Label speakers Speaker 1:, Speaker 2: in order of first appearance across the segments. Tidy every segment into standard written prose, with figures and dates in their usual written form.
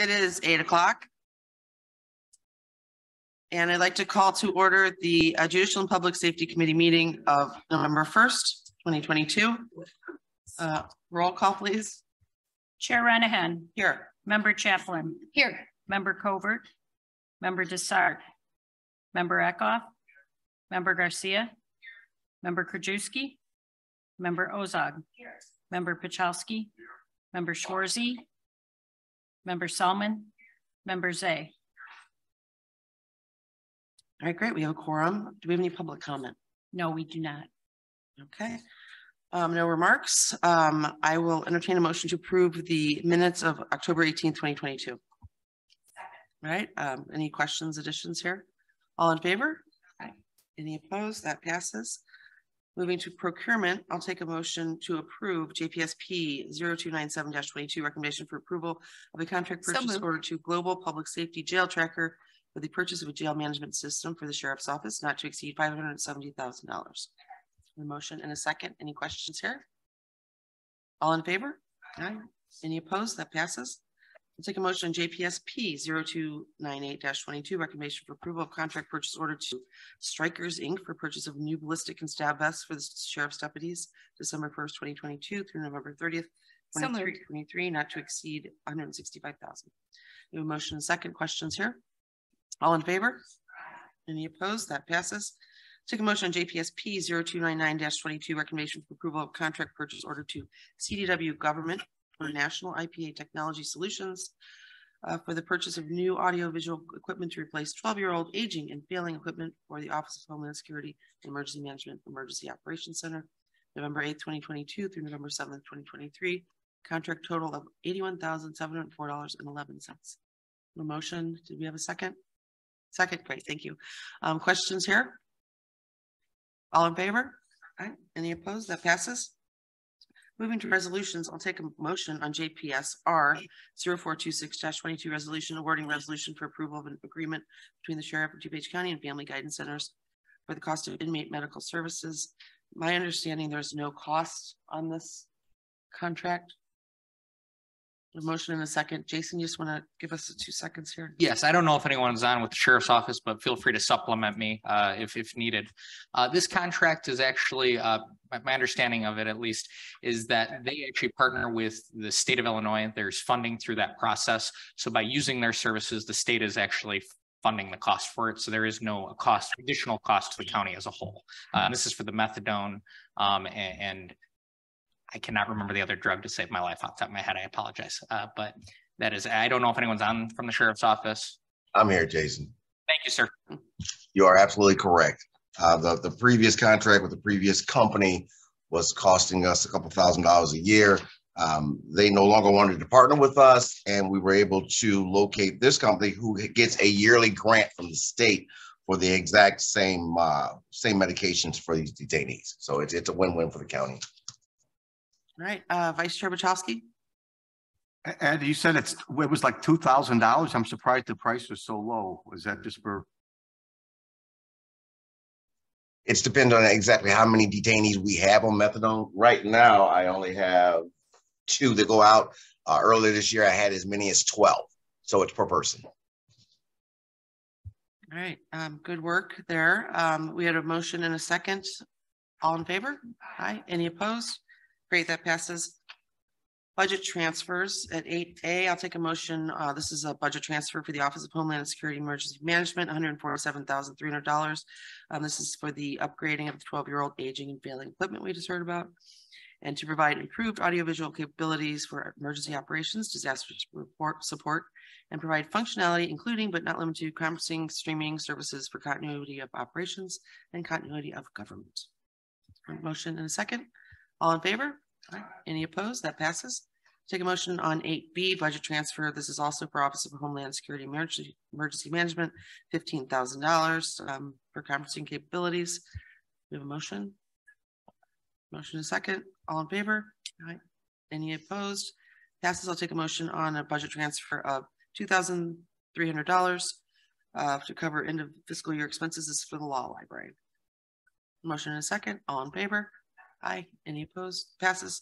Speaker 1: It is 8 o'clock. And I'd like to call to order the Judicial and Public Safety Committee meeting of November 1st, 2022. Roll call, please.
Speaker 2: Chair Renahan.
Speaker 1: Here.
Speaker 2: Member Chaplin.
Speaker 1: Here.
Speaker 2: Member Covert. Member Dessart. Member Eckhoff. Member Garcia. Member Krajewski. Member Ozog. Here. Member Pachowski. Member Schwarzy. Member Salmon. Member Zay.
Speaker 1: All right, great. We have a quorum. Do we have any public comment?
Speaker 2: No, we do not.
Speaker 1: Okay. No remarks. I will entertain a motion to approve the minutes of October 18th, 2022. All right. Any questions, additions here? All in favor? Aye. Any opposed? That passes. Moving to procurement, I'll take a motion to approve JPSP 0297-22 recommendation for approval of a contract purchase order to Global Public Safety Jail Tracker for the purchase of a jail management system for the Sheriff's Office, not to exceed $570,000. A motion and a second. Any questions here? All in favor? Aye. Any opposed? That passes. We'll take a motion on JPSP 0298-22 recommendation for approval of contract purchase order to Strikers Inc. for purchase of new ballistic and stab vests for the Sheriff's deputies, December 1st, 2022 through November 30th, 2023, not to exceed $165,000. We have a motion and a second. Questions here? All in favor? Any opposed? That passes. Take a motion on JPSP 0299-22 recommendation for approval of contract purchase order to CDW Government for National IPA Technology Solutions for the purchase of new audio-visual equipment to replace 12-year-old aging and failing equipment for the Office of Homeland Security and Emergency Management Emergency Operations Center, November 8th, 2022 through November 7th, 2023. Contract total of $81,704.11. A motion. Did we have a second? Second. Great. Thank you. Questions here? All in favor? All right. Any opposed? That passes. Moving to resolutions, I'll take a motion on JPSR 0426-22 resolution awarding resolution for approval of an agreement between the Sheriff of DuPage County and Family Guidance Centers for the cost of inmate medical services. My understanding, there's no cost on this contract. A motion in a second. Jason, you just want to give us 2 seconds here?
Speaker 3: Yes, I don't know if anyone's on with the Sheriff's Office, but feel free to supplement me if needed. This contract is actually, my understanding of it at least, is that they actually partner with the state of Illinois. There's funding through that process. So by using their services, the state is actually funding the cost for it. So there is no additional cost to the county as a whole. This is for the methadone and I cannot remember the other drug to save my life off the top of my head. I apologize. But that is, I don't know if anyone's on from the Sheriff's Office.
Speaker 4: I'm here, Jason.
Speaker 3: Thank you, sir.
Speaker 4: You are absolutely correct. The previous contract with the previous company was costing us a couple $1,000s a year. They no longer wanted to partner with us, and we were able to locate this company who gets a yearly grant from the state for the exact same medications for these detainees. So it's a win-win for the county.
Speaker 1: All right, Vice Chair Pachowski.
Speaker 5: Ed, you said it was like $2,000. I'm surprised the price was so low. Was that just for?
Speaker 4: It's dependent on exactly how many detainees we have on methadone. Right now, I only have 2 that go out. Earlier this year, I had as many as 12. So it's per person.
Speaker 1: All right, good work there. We had a motion and a second. All in favor? Aye. Any opposed? Great, that passes. Budget transfers at 8A. I'll take a motion. This is a budget transfer for the Office of Homeland Security Emergency Management, $147,300. This is for the upgrading of the 12-year-old aging and failing equipment we just heard about, and to provide improved audiovisual capabilities for emergency operations, disaster support, and provide functionality, including but not limited to conferencing, streaming services for continuity of operations and continuity of government. Motion in a second. All in favor? Any opposed? That passes. Take a motion on 8B, budget transfer. This is also for Office of Homeland Security Emergency Management, $15,000 for conferencing capabilities. We have a motion. Motion a second. All in favor? All right. Any opposed? Passes. I'll take a motion on a budget transfer of $2,300 to cover end of fiscal year expenses. This is for the law library. Motion in a second. All in favor? Aye. Any opposed? Passes.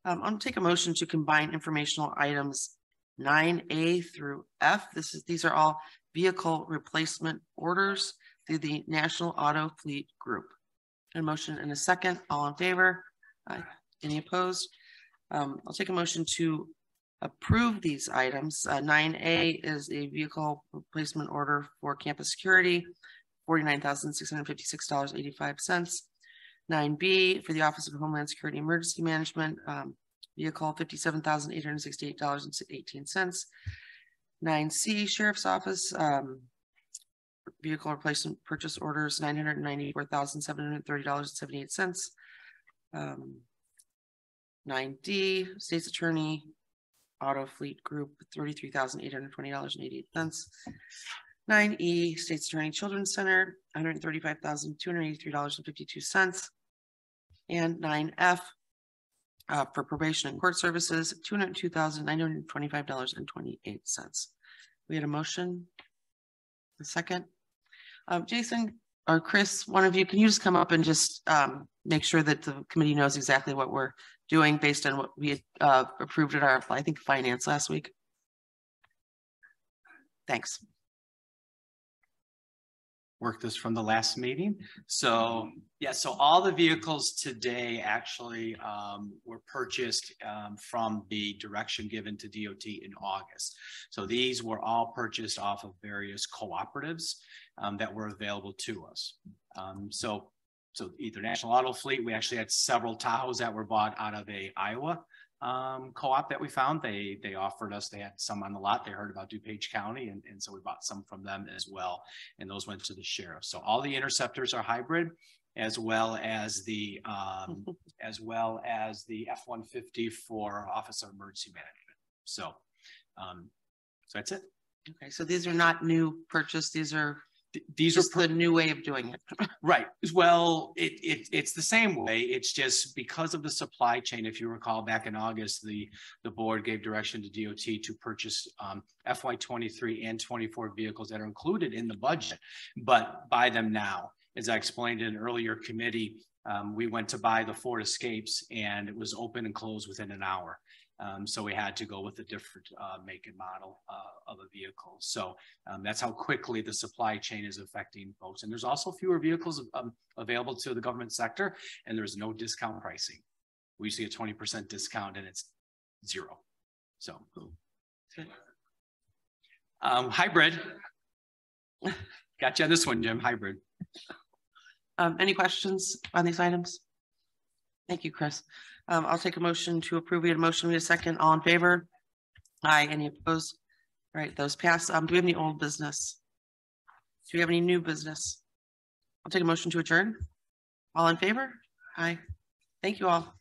Speaker 1: I'm going to take a motion to combine informational items 9A through F. These are all vehicle replacement orders through the National Auto Fleet Group. A motion and a second. All in favor? Aye. Any opposed? I'll take a motion to approve these items. 9A is a vehicle replacement order for campus security, $49,656.85. 9B for the Office of Homeland Security Emergency Management, vehicle $57,868.18. 9C Sheriff's Office, vehicle replacement purchase orders, $994,730.78. 9D State's Attorney Auto Fleet Group, $33,820.88. 9E State's Attorney Children's Center, $135,283.52. And 9F for probation and court services, $202,925.28. We had a motion. A second. Jason or Chris, one of you, can you just come up and just make sure that the committee knows exactly what we're doing based on what we approved at our, I think, finance last week? Thanks.
Speaker 6: Work this from the last meeting. So yeah, so all the vehicles today actually were purchased from the direction given to DOT in August. So these were all purchased off of various cooperatives that were available to us. So either National Auto Fleet, we actually had several Tahoes that were bought out of a Iowa co-op that we found. They offered us, they had some on the lot, they heard about DuPage County, and so we bought some from them as well, and those went to the sheriff. So all the Interceptors are hybrid, as well as the F-150 for Office of Emergency Management. So that's it.
Speaker 1: Okay, so these are not new purchase, these are the new way of doing it.
Speaker 6: Right. Well, it's the same way. It's just because of the supply chain. If you recall, back in August, the board gave direction to DOT to purchase FY23 and 24 vehicles that are included in the budget, but buy them now. As I explained in an earlier committee, we went to buy the Ford Escapes and it was open and closed within an hour. So we had to go with a different make and model of a vehicle. So that's how quickly the supply chain is affecting folks. And there's also fewer vehicles available to the government sector, and there's no discount pricing. We see a 20% discount and it's zero. So hybrid. Got you on this one, Jim. Hybrid.
Speaker 1: Any questions on these items? Thank you, Chris. I'll take a motion to approve. We had a motion, we had a second. All in favor? Aye. Any opposed? All right, those pass. Do we have any old business? Do we have any new business? I'll take a motion to adjourn. All in favor? Aye. Thank you all.